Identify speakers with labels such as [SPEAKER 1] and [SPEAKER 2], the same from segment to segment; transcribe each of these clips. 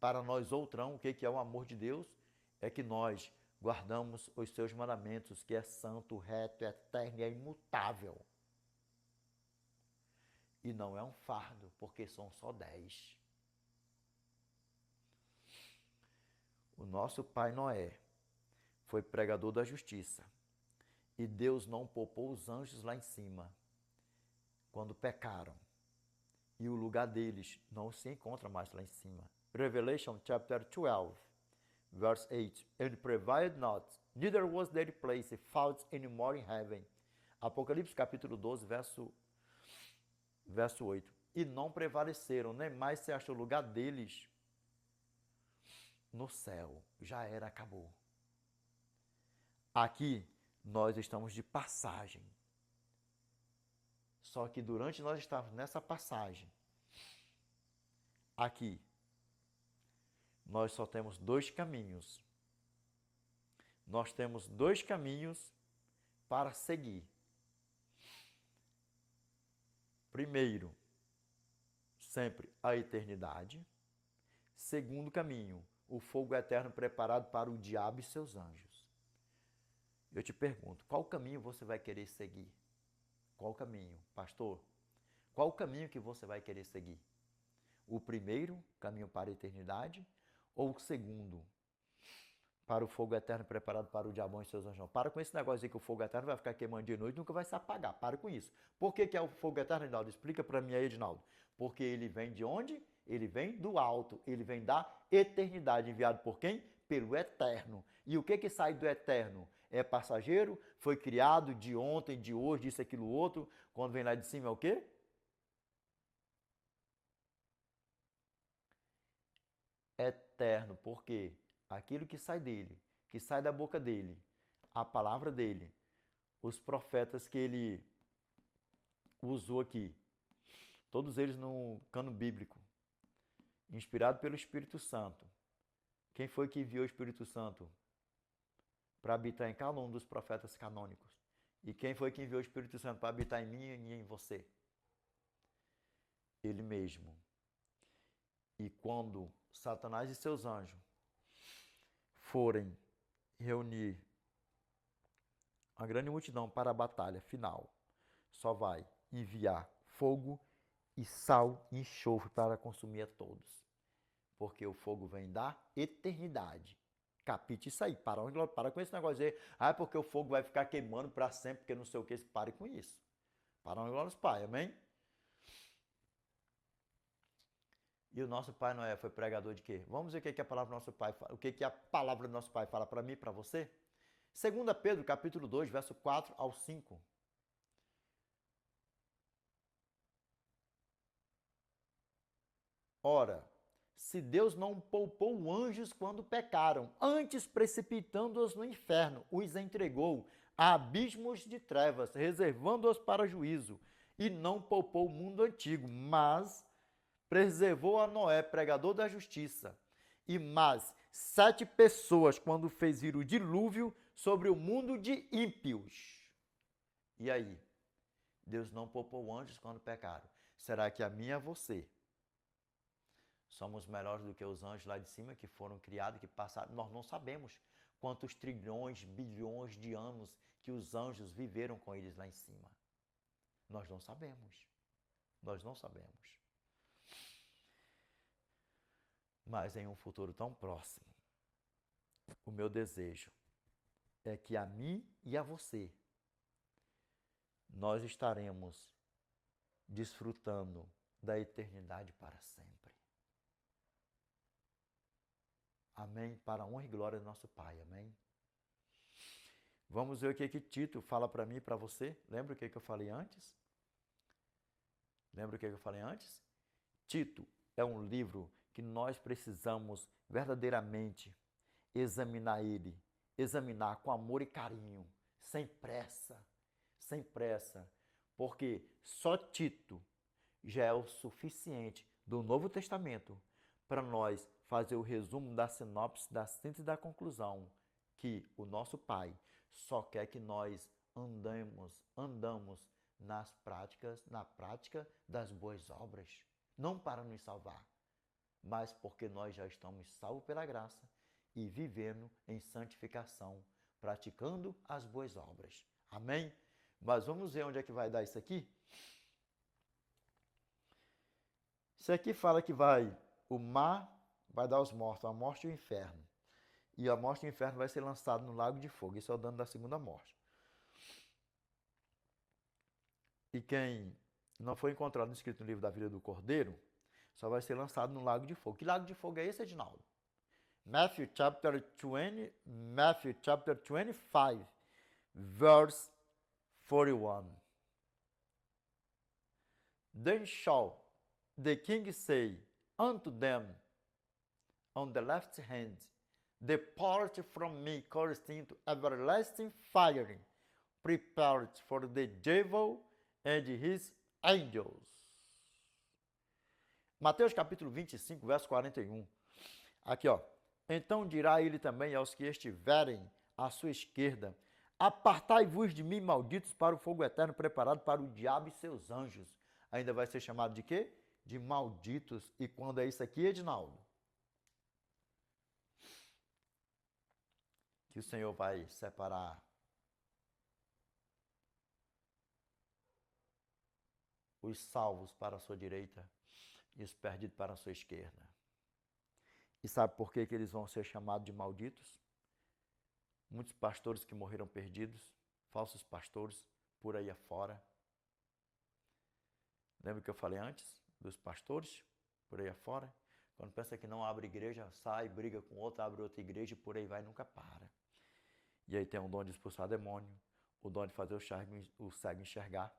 [SPEAKER 1] para nós outrão, o que é o amor de Deus? É que nós guardamos os seus mandamentos, que é santo, reto, eterno e é imutável. E não é um fardo, porque são só 10. O nosso pai Noé foi pregador da justiça. E Deus não poupou os anjos lá em cima, quando pecaram. E o lugar deles não se encontra mais lá em cima. Revelation chapter 12, verse 8. And prevailed not, neither was their place found any more in heaven. Apocalipse capítulo 12, verso 8. E não prevaleceram, nem mais se achou lugar deles no céu. Já era, acabou. Aqui nós estamos de passagem. Só que durante nós estarmos nessa passagem, aqui, nós só temos 2 caminhos. Nós temos 2 caminhos para seguir. Primeiro, sempre a eternidade. Segundo caminho, o fogo eterno preparado para o diabo e seus anjos. Eu te pergunto, qual caminho você vai querer seguir? Qual caminho, pastor? Qual o caminho que você vai querer seguir? O primeiro, caminho para a eternidade, ou o segundo, para o fogo eterno preparado para o diabo e seus anjos? Para com esse negócio aí que o fogo eterno vai ficar queimando de noite e nunca vai se apagar. Para com isso. Por que é o fogo eterno, Edinaldo? Explica para mim aí, Edinaldo. Porque ele vem de onde? Ele vem do alto. Ele vem da eternidade. Enviado por quem? Pelo eterno. E o que sai do eterno? É passageiro? Foi criado de ontem, de hoje, disso, aquilo, outro. Quando vem lá de cima é o quê? Eterno. Por quê? Aquilo que sai dele, que sai da boca dele, a palavra dele, os profetas que ele usou aqui, todos eles no cano bíblico, inspirado pelo Espírito Santo. Quem foi que enviou o Espírito Santo para habitar em cada um dos profetas canônicos? E quem foi que enviou o Espírito Santo para habitar em mim e em você? Ele mesmo. E quando Satanás e seus anjos forem reunir a grande multidão para a batalha final, só vai enviar fogo e sal e enxofre para consumir a todos. Porque o fogo vem da eternidade. Capite isso aí. Para com esse negócio de dizer, porque o fogo vai ficar queimando para sempre, porque não sei o que. Pare com isso. Para onde glória aos Pai, amém? E o nosso Pai Noé foi pregador de quê? Vamos ver o que a palavra do nosso Pai fala. O que a palavra do nosso Pai fala para mim e para você? 2 Pedro, capítulo 2, verso 4 ao 5. Ora, se Deus não poupou anjos quando pecaram, antes precipitando-os no inferno, os entregou a abismos de trevas, reservando-os para juízo, e não poupou o mundo antigo, mas preservou a Noé, pregador da justiça, e mais 7 pessoas quando fez vir o dilúvio sobre o mundo de ímpios. E aí? Deus não poupou anjos quando pecaram. Será que a mim e a você somos melhores do que os anjos lá de cima que foram criados, que passaram? Nós não sabemos quantos trilhões, bilhões de anos que os anjos viveram com eles lá em cima. Nós não sabemos. Nós não sabemos. Mas em um futuro tão próximo, o meu desejo é que a mim e a você nós estaremos desfrutando da eternidade para sempre. Amém? Para a honra e glória do nosso Pai. Amém? Vamos ver o que Tito fala para mim e para você. Lembra o que eu falei antes? Lembra o que eu falei antes? Tito é um livro que nós precisamos verdadeiramente examinar ele. Examinar com amor e carinho. Sem pressa. Sem pressa. Porque só Tito já é o suficiente do Novo Testamento para nós fazer o resumo da sinopse, da síntese e da conclusão, que o nosso Pai só quer que nós andamos na prática das boas obras, não para nos salvar, mas porque nós já estamos salvos pela graça e vivendo em santificação, praticando as boas obras. Amém? Mas vamos ver onde é que vai dar isso aqui? Isso aqui fala que o mar vai dar os mortos, a morte e o inferno. E a morte e o inferno vai ser lançado no lago de fogo. Isso é o dano da segunda morte. E quem não foi encontrado escrito no livro da vida do Cordeiro, só vai ser lançado no lago de fogo. Que lago de fogo é esse, Edinaldo? Matthew chapter 25, verse 41. Then shall the king say unto them on the left hand, Depart from me, cursed, into everlasting fire, prepared for the devil and his angels. Mateus capítulo 25, verso 41. Aqui, ó. Então dirá ele também aos que estiverem à sua esquerda, apartai-vos de mim, malditos, para o fogo eterno preparado para o diabo e seus anjos. Ainda vai ser chamado de quê? De malditos. E quando é isso aqui, Edinaldo? Que o Senhor vai separar os salvos para a sua direita e os perdidos para a sua esquerda. E sabe por que eles vão ser chamados de malditos? Muitos pastores que morreram perdidos, falsos pastores, por aí afora. Lembra que eu falei antes dos pastores, por aí afora? Quando pensa que não abre igreja, sai, briga com outro, abre outra igreja e por aí vai, nunca para. E aí tem o dom de expulsar demônio, o dom de fazer o cego enxergar.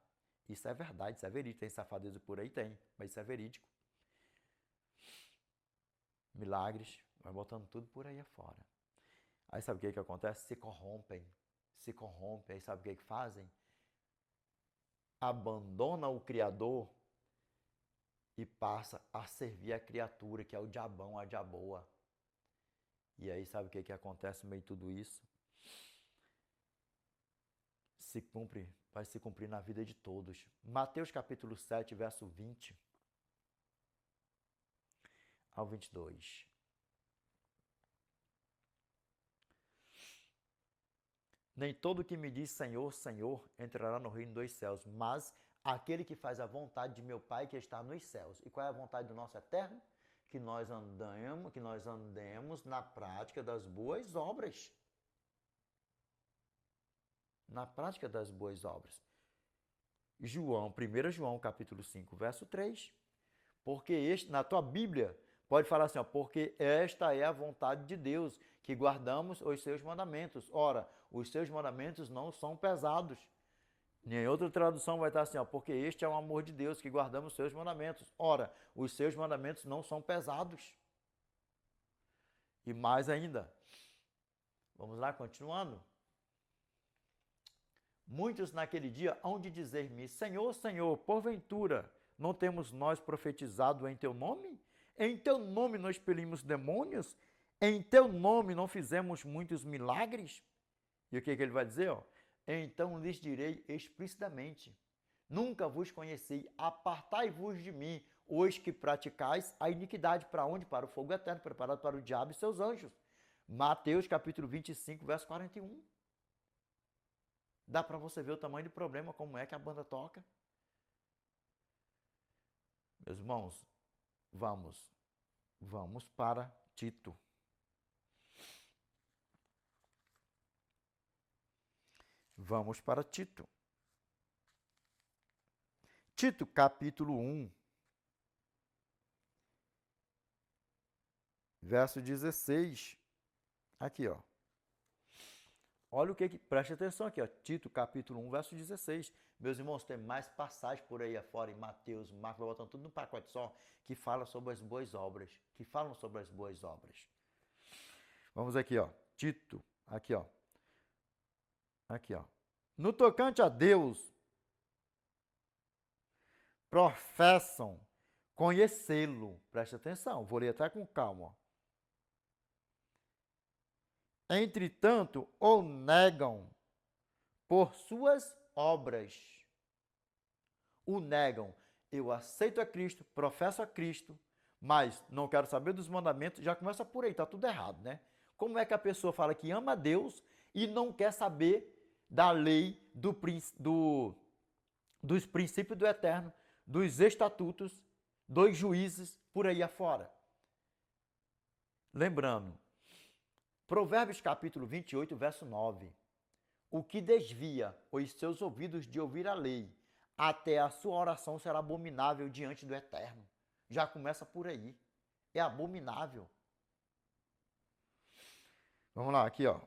[SPEAKER 1] Isso é verdade, isso é verídico. Tem safadeza por aí? Tem, mas isso é verídico. Milagres, vai botando tudo por aí afora. Aí sabe o que acontece? Se corrompem. Aí sabe o que fazem? Abandona o Criador e passa a servir a criatura, que é o diabão, a diaboa. E aí sabe o que acontece no meio de tudo isso? Vai se cumprir na vida de todos. Mateus capítulo 7, verso 20 ao 22. Nem todo que me diz Senhor, Senhor, entrará no reino dos céus, mas aquele que faz a vontade de meu Pai que está nos céus. E qual é a vontade do nosso Eterno? Que nós andemos na prática das boas obras. Na prática das boas obras. 1 João capítulo 5, verso 3. Porque na tua Bíblia, pode falar assim, ó, porque esta é a vontade de Deus, que guardamos os seus mandamentos. Ora, os seus mandamentos não são pesados. Em outra tradução vai estar assim, ó, porque este é o amor de Deus, que guardamos os seus mandamentos. Ora, os seus mandamentos não são pesados. E mais ainda, vamos lá, continuando. Muitos naquele dia hão de dizer-me, Senhor, Senhor, porventura, não temos nós profetizado em teu nome? Em teu nome nós expelimos demônios? Em teu nome não fizemos muitos milagres? E o que ele vai dizer? Ó? Então lhes direi explicitamente, nunca vos conheci, apartai-vos de mim, os que praticais a iniquidade. Para onde? Para o fogo eterno, preparado para o diabo e seus anjos. Mateus capítulo 25, verso 41. Dá para você ver o tamanho do problema, como é que a banda toca? Meus irmãos, vamos para Tito. Vamos para Tito. Tito, capítulo 1, verso 16. Aqui, ó. Olha o que preste atenção aqui, ó. Tito, capítulo 1, verso 16. Meus irmãos, tem mais passagem por aí afora, em Mateus, Marcos, vai botando tudo num pacote só, que fala sobre as boas obras, que falam sobre as boas obras. Vamos aqui, ó. Tito, aqui, ó. Aqui, ó. No tocante a Deus, professam conhecê-lo. Preste atenção, vou ler até com calma, ó. Entretanto, o negam por suas obras. O negam. Eu aceito a Cristo, professo a Cristo, mas não quero saber dos mandamentos, já começa por aí, tá tudo errado, né? Como é que a pessoa fala que ama a Deus e não quer saber da lei, dos princípios do eterno, dos estatutos, dos juízes por aí afora? Lembrando, Provérbios capítulo 28, verso 9. O que desvia os seus ouvidos de ouvir a lei, até a sua oração será abominável diante do eterno. Já começa por aí. É abominável. Vamos lá, aqui, ó.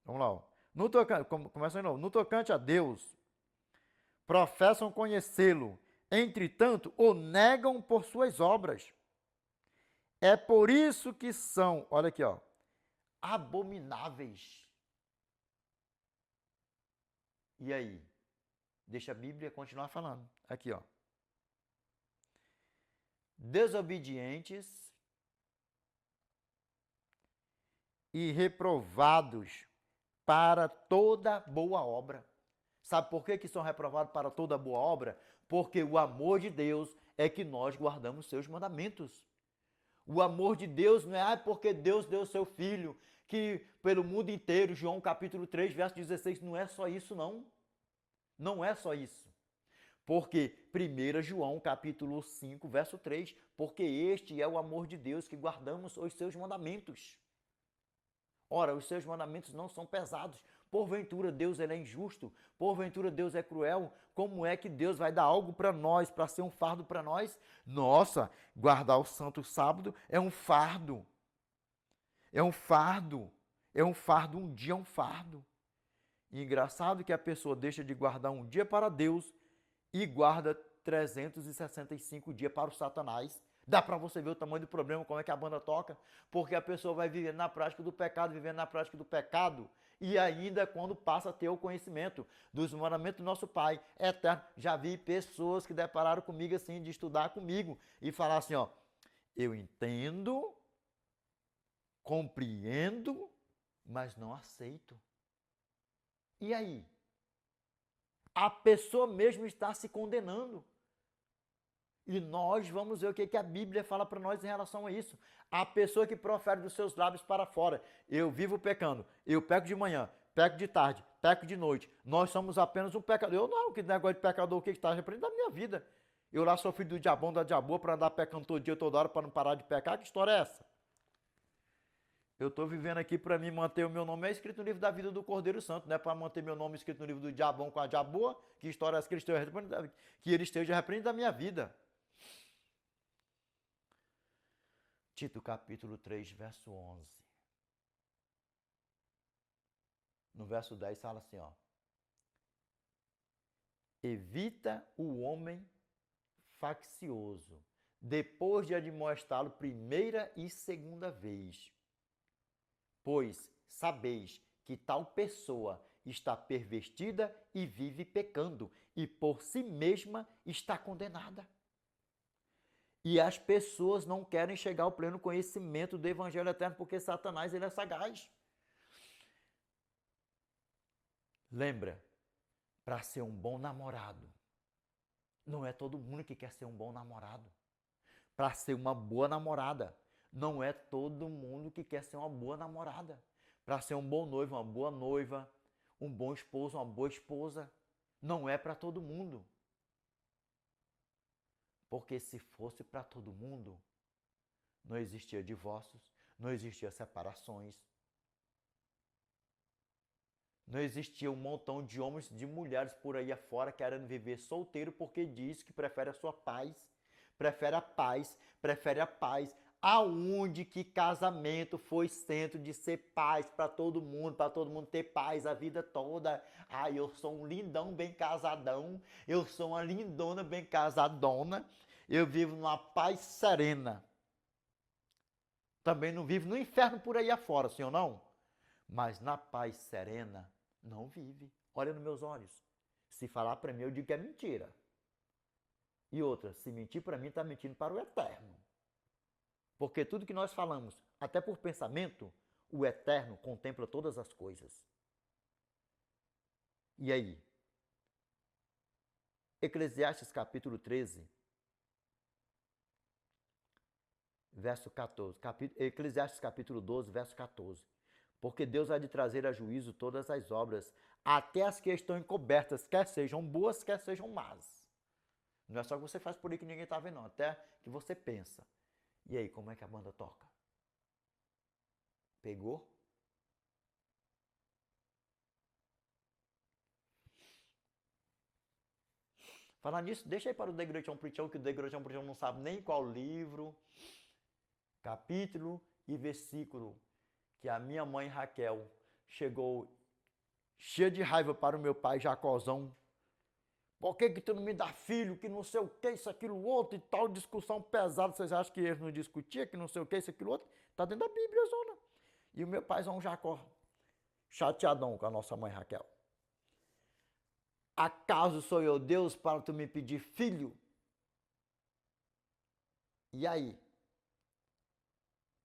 [SPEAKER 1] Vamos lá, ó. No tocante, começa de novo. No tocante a Deus, professam conhecê-lo, entretanto, o negam por suas obras. É por isso que são, olha aqui, ó, abomináveis. E aí? Deixa a Bíblia continuar falando. Aqui, ó. Desobedientes e reprovados para toda boa obra. Sabe por que são reprovados para toda boa obra? Porque o amor de Deus é que nós guardamos seus mandamentos. O amor de Deus não é porque Deus deu seu Filho, que pelo mundo inteiro, João capítulo 3, verso 16, não é só isso não. Não é só isso. Porque 1 João capítulo 5, verso 3, porque este é o amor de Deus, que guardamos os seus mandamentos. Ora, os seus mandamentos não são pesados. Porventura Deus ele é injusto? Porventura Deus é cruel? Como é que Deus vai dar algo para nós, para ser um fardo para nós? Nossa, guardar o santo sábado é um fardo. É um fardo. É um fardo, um dia é um fardo. E engraçado que a pessoa deixa de guardar um dia para Deus e guarda 365 dias para o Satanás. Dá para você ver o tamanho do problema, como é que a banda toca? Porque a pessoa vai vivendo na prática do pecado, vivendo na prática do pecado, e ainda quando passa a ter o conhecimento dos mandamentos do nosso Pai eterno. Já vi pessoas que depararam comigo assim, de estudar comigo, e falar assim, ó, eu entendo, compreendo, mas não aceito. E aí? A pessoa mesmo está se condenando. E nós vamos ver o que a Bíblia fala para nós em relação a isso. A pessoa que profere dos seus lábios para fora, eu vivo pecando, eu peco de manhã, peco de tarde, peco de noite, nós somos apenas um pecador. Eu não, que negócio de pecador, o que está repreendendo da minha vida? Eu lá sou filho do diabão, da diaboa, para andar pecando todo dia, toda hora, para não parar de pecar? Que história é essa? Eu estou vivendo aqui para mim manter o meu nome escrito no livro da vida do Cordeiro Santo, não é para manter meu nome escrito no livro do diabão com a diaboa? Que história é essa que ele esteja repreendendo da minha vida? Tito capítulo 3, verso 11. No verso 10 fala assim, ó. Evita o homem faccioso, depois de admoestá-lo primeira e segunda vez. Pois sabeis que tal pessoa está pervertida e vive pecando, e por si mesma está condenada. E as pessoas não querem chegar ao pleno conhecimento do Evangelho eterno, porque Satanás ele é sagaz. Lembra, para ser um bom namorado, não é todo mundo que quer ser um bom namorado. Para ser uma boa namorada, não é todo mundo que quer ser uma boa namorada. Para ser um bom noivo, uma boa noiva, um bom esposo, uma boa esposa, não é para todo mundo. Porque se fosse para todo mundo, não existia divórcios, não existia separações, não existia um montão de homens e de mulheres por aí afora querendo viver solteiro porque diz que prefere a sua paz, prefere a paz, prefere a paz. Aonde que casamento foi centro de ser paz para todo mundo ter paz a vida toda. Ah, eu sou um lindão bem casadão, eu sou uma lindona bem casadona, eu vivo numa paz serena. Também não vivo no inferno por aí afora, sim ou não? Mas na paz serena, não vive. Olha nos meus olhos. Se falar para mim, eu digo que é mentira. E outra, se mentir para mim, está mentindo para o eterno. Porque tudo que nós falamos, até por pensamento, o eterno contempla todas as coisas. E aí? Eclesiastes capítulo 13, verso 14. Eclesiastes capítulo 12, verso 14. Porque Deus há de trazer a juízo todas as obras, até as que estão encobertas, quer sejam boas, quer sejam más. Não é só que você faz por aí que ninguém está vendo, não. Até que você pensa. E aí, como é que a banda toca? Pegou? Falar nisso, deixa aí para o Degrechão Prichão, que o Degrechão Prichão não sabe nem qual livro, capítulo e versículo que a minha mãe Raquel chegou cheia de raiva para o meu pai Jacozão. Por que tu não me dá filho, que não sei o que, isso, aquilo, outro e tal, discussão pesada. Vocês acham que eles não discutiam, que não sei o que, isso, aquilo, outro? Tá dentro da Bíblia, zona. E o meu paizão Jacó, chateadão com a nossa mãe Raquel. Acaso sou eu Deus para tu me pedir filho? E aí?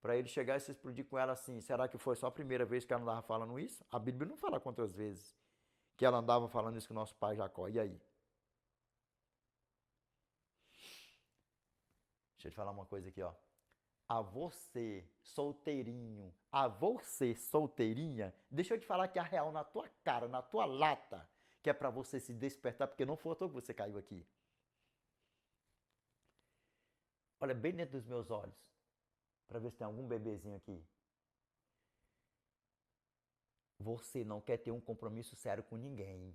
[SPEAKER 1] Para ele chegar e se explodir com ela assim, será que foi só a primeira vez que ela andava falando isso? A Bíblia não fala quantas vezes que ela andava falando isso com o nosso pai Jacó. E aí? Deixa eu te falar uma coisa aqui, ó. A você, solteirinho, a você, solteirinha, deixa eu te falar aqui a real na tua cara, na tua lata, que é para você se despertar, porque não foi à toa que você caiu aqui. Olha bem dentro dos meus olhos, para ver se tem algum bebezinho aqui. Você não quer ter um compromisso sério com ninguém.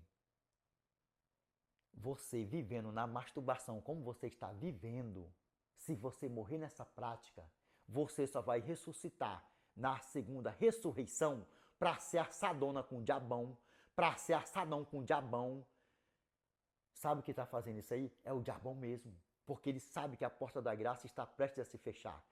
[SPEAKER 1] Você vivendo na masturbação como você está vivendo, se você morrer nessa prática, você só vai ressuscitar na segunda ressurreição para ser assadona com o diabão, para ser assadão com o diabão. Sabe o que está fazendo isso aí? É o diabão mesmo, porque ele sabe que a porta da graça está prestes a se fechar.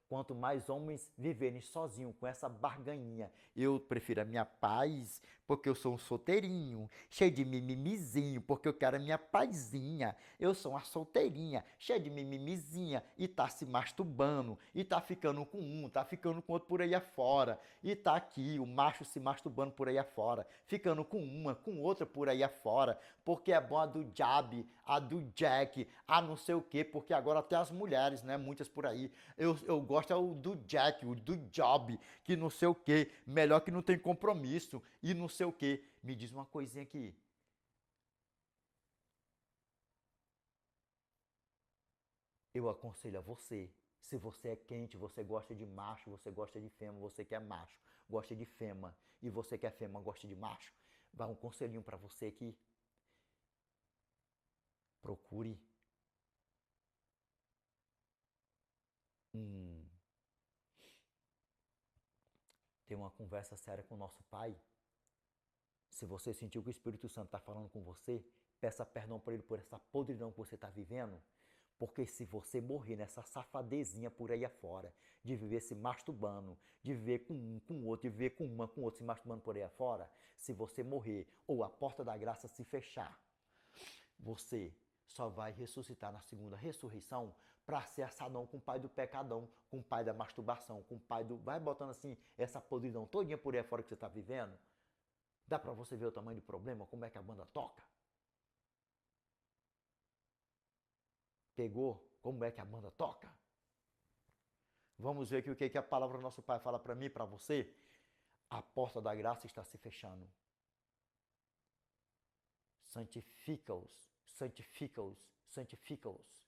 [SPEAKER 1] Quanto mais homens viverem sozinhos com essa barganhinha, eu prefiro a minha paz, porque eu sou um solteirinho, cheio de mimimizinho, porque eu quero a minha pazinha. Eu sou uma solteirinha, cheia de mimimizinha, e tá se masturbando, e tá ficando com um, tá ficando com outro por aí afora, e tá aqui o macho se masturbando por aí afora, ficando com uma, com outra por aí afora, porque é bom a do Jab, a do Jack, a não sei o quê, porque agora até as mulheres, né, muitas por aí, eu gosto é o do Jack, o do Job, que não sei o quê, melhor que não tem compromisso, e não sei o quê. Me diz uma coisinha aqui. Eu aconselho a você, se você é quente, você gosta de macho, você gosta de fêmea, você quer macho, gosta de fêmea, e você quer fêmea, gosta de macho, vai um conselhinho para você aqui. Procure um, ter uma conversa séria com o nosso pai. Se você sentiu que o Espírito Santo está falando com você, peça perdão para ele por essa podridão que você está vivendo. Porque se você morrer nessa safadezinha por aí afora, de viver se masturbando, de viver com um, com outro, de viver com uma, com outro, se masturbando por aí afora, se você morrer ou a porta da graça se fechar, você só vai ressuscitar na segunda ressurreição para ser assadão com o pai do pecadão, com o pai da masturbação, com o pai do... Vai botando assim essa podridão todinha por aí afora que você está vivendo. Dá para você ver o tamanho do problema, como é que a banda toca? Pegou como é que a banda toca? Vamos ver aqui o que a palavra do nosso Pai fala para mim e para você. A porta da graça está se fechando. Santifica-os, santifica-os, santifica-os,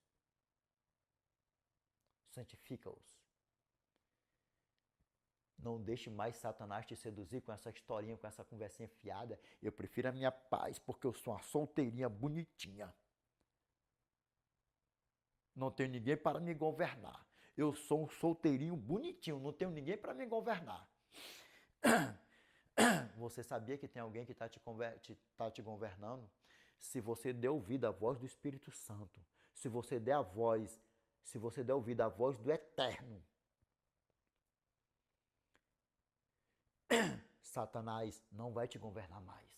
[SPEAKER 1] santifica-os. Não deixe mais Satanás te seduzir com essa historinha, com essa conversinha fiada. Eu prefiro a minha paz, porque eu sou uma solteirinha bonitinha. Não tenho ninguém para me governar. Eu sou um solteirinho bonitinho, não tenho ninguém para me governar. Você sabia que tem alguém que está te governando? Se você der ouvido à voz do Espírito Santo, se você der ouvido à voz do Eterno, Satanás não vai te governar mais.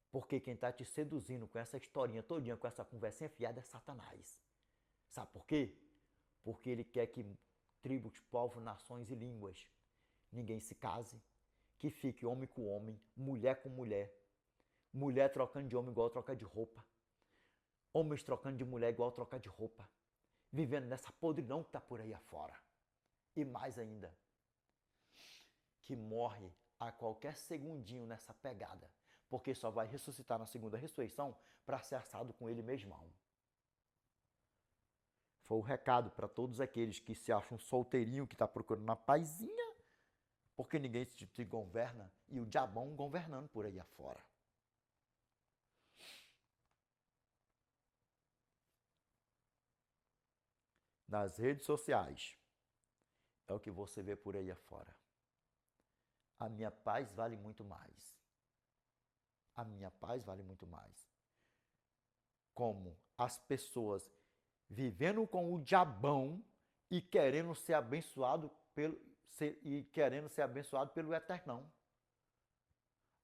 [SPEAKER 1] Porque quem está te seduzindo com essa historinha todinha, com essa conversinha fiada é Satanás. Sabe por quê? Porque ele quer que tribos, povos, nações e línguas ninguém se case, que fique homem com homem, mulher com mulher, mulher trocando de homem igual trocar de roupa, homens trocando de mulher igual trocar de roupa, vivendo nessa podridão que está por aí afora. E mais ainda, que morre a qualquer segundinho nessa pegada, porque só vai ressuscitar na segunda ressurreição para ser assado com ele mesmão. Foi o recado para todos aqueles que se acham solteirinho, que está procurando uma pazinha, porque ninguém se governa e o diabão governando por aí afora. Nas redes sociais, é o que você vê por aí afora. A minha paz vale muito mais. A minha paz vale muito mais. Como as pessoas vivendo com o diabão e querendo ser abençoado pelo Eternão.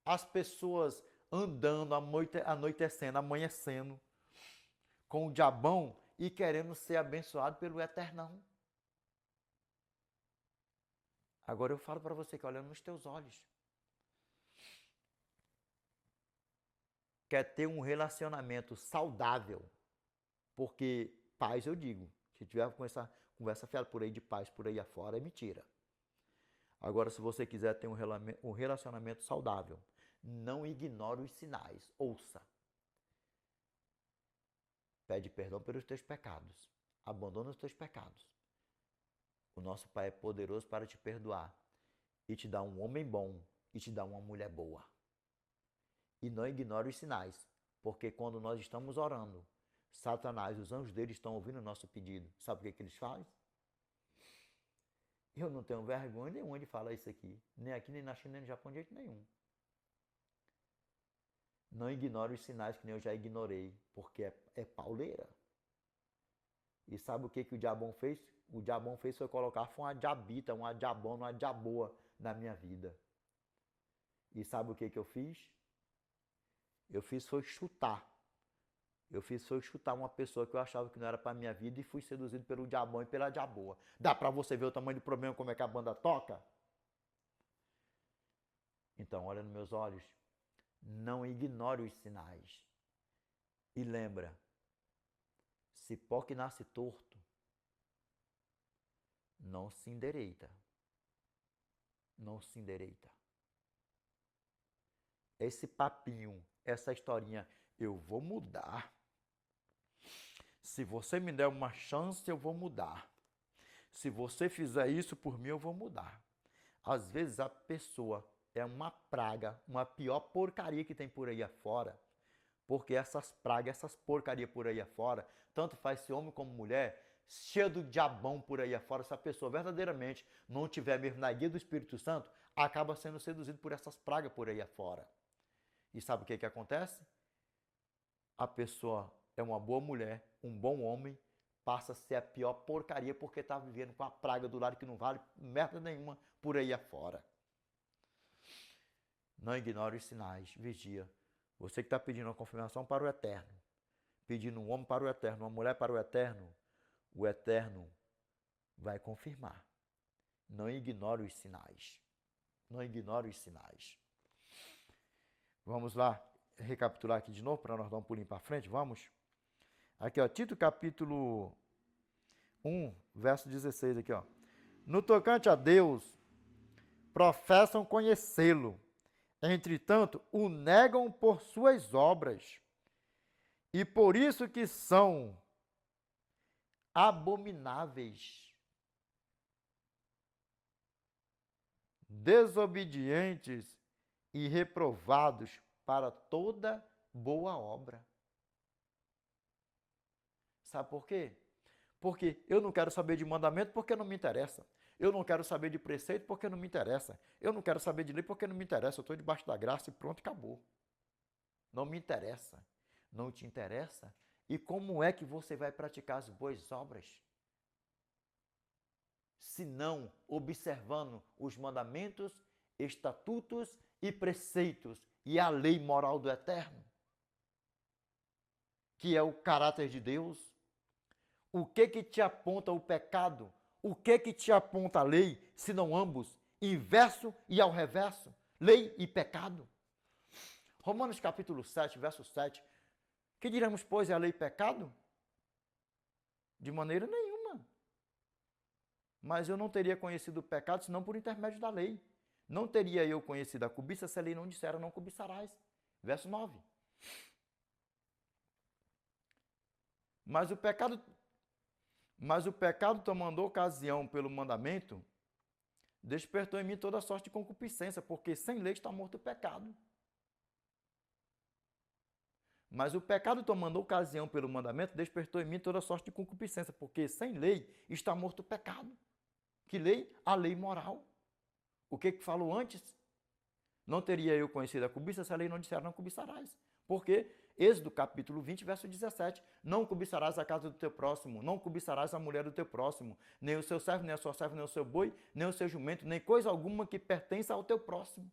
[SPEAKER 1] As pessoas andando, anoitecendo, amanhecendo com o diabão e querendo ser abençoado pelo Eternão. Agora eu falo para você que olhando nos teus olhos. Quer ter um relacionamento saudável, porque paz eu digo, se tiver com essa conversa fiada por aí de paz por aí afora, é mentira. Agora, se você quiser ter um relacionamento saudável, não ignore os sinais, ouça. Pede perdão pelos teus pecados, abandona os teus pecados. O nosso Pai é poderoso para te perdoar e te dar um homem bom e te dar uma mulher boa. E não ignore os sinais, porque quando nós estamos orando, Satanás, os anjos dele estão ouvindo o nosso pedido. Sabe o que eles fazem? Eu não tenho vergonha nenhuma de falar isso aqui. Nem aqui, nem na China, nem no Japão, de jeito nenhum. Não ignore os sinais que nem eu já ignorei, porque é pauleira. E sabe o que o diabão fez? O diabão fez foi colocar uma diabita, uma diabona, uma diaboa na minha vida. E sabe o que eu fiz? Eu fiz foi chutar. Eu fiz foi chutar uma pessoa que eu achava que não era para minha vida e fui seduzido pelo diabão e pela diaboa. Dá para você ver o tamanho do problema, como é que a banda toca? Então, olha nos meus olhos. Não ignore os sinais. E lembra, cipó que nasce torto, não se endireita. Não se endireita. Esse papinho, essa historinha, eu vou mudar. Se você me der uma chance, eu vou mudar. Se você fizer isso por mim, eu vou mudar. Às vezes a pessoa é uma praga, uma pior porcaria que tem por aí afora, porque essas pragas, essas porcarias por aí afora, tanto faz se homem como mulher, cheia do diabão por aí afora, se a pessoa verdadeiramente não tiver mesmo na guia do Espírito Santo, acaba sendo seduzido por essas pragas por aí afora. E sabe o que acontece? A pessoa é uma boa mulher, um bom homem, passa a ser a pior porcaria porque está vivendo com a praga do lado que não vale merda nenhuma por aí afora. Não ignore os sinais, vigia. Você que está pedindo uma confirmação para o Eterno, pedindo um homem para o Eterno, uma mulher para o Eterno vai confirmar. Não ignore os sinais. Não ignore os sinais. Vamos lá recapitular aqui de novo para nós dar um pulinho para frente, vamos? Aqui, ó, Tito capítulo 1, verso 16 aqui, ó. No tocante a Deus, professam conhecê-lo, entretanto, o negam por suas obras, e por isso que são abomináveis, desobedientes e reprovados para toda boa obra. Sabe por quê? Porque eu não quero saber de mandamento porque não me interessa. Eu não quero saber de preceito porque não me interessa. Eu não quero saber de lei porque não me interessa. Eu estou debaixo da graça e pronto, acabou. Não me interessa. Não te interessa? E como é que você vai praticar as boas obras? Se não observando os mandamentos, estatutos e preceitos e a lei moral do Eterno, que é o caráter de Deus. O que te aponta o pecado? O que te aponta a lei, se não ambos, inverso e ao reverso, lei e pecado? Romanos capítulo 7, verso 7. Que diremos, pois, é a lei e pecado? De maneira nenhuma. Mas eu não teria conhecido o pecado senão por intermédio da lei. Não teria eu conhecido a cobiça se a lei não dissera não cobiçarás. Verso 9. Mas o pecado tomando ocasião pelo mandamento, despertou em mim toda sorte de concupiscência, porque sem lei está morto o pecado. Mas o pecado tomando ocasião pelo mandamento, despertou em mim toda sorte de concupiscência, porque sem lei está morto o pecado. Que lei? A lei moral. O que falou antes? Não teria eu conhecido a cobiça se a lei não disser não cobiçarás. Porque Êxodo capítulo 20, verso 17. Não cobiçarás a casa do teu próximo, não cobiçarás a mulher do teu próximo, nem o seu servo, nem a sua serva, nem o seu boi, nem o seu jumento, nem coisa alguma que pertença ao teu próximo.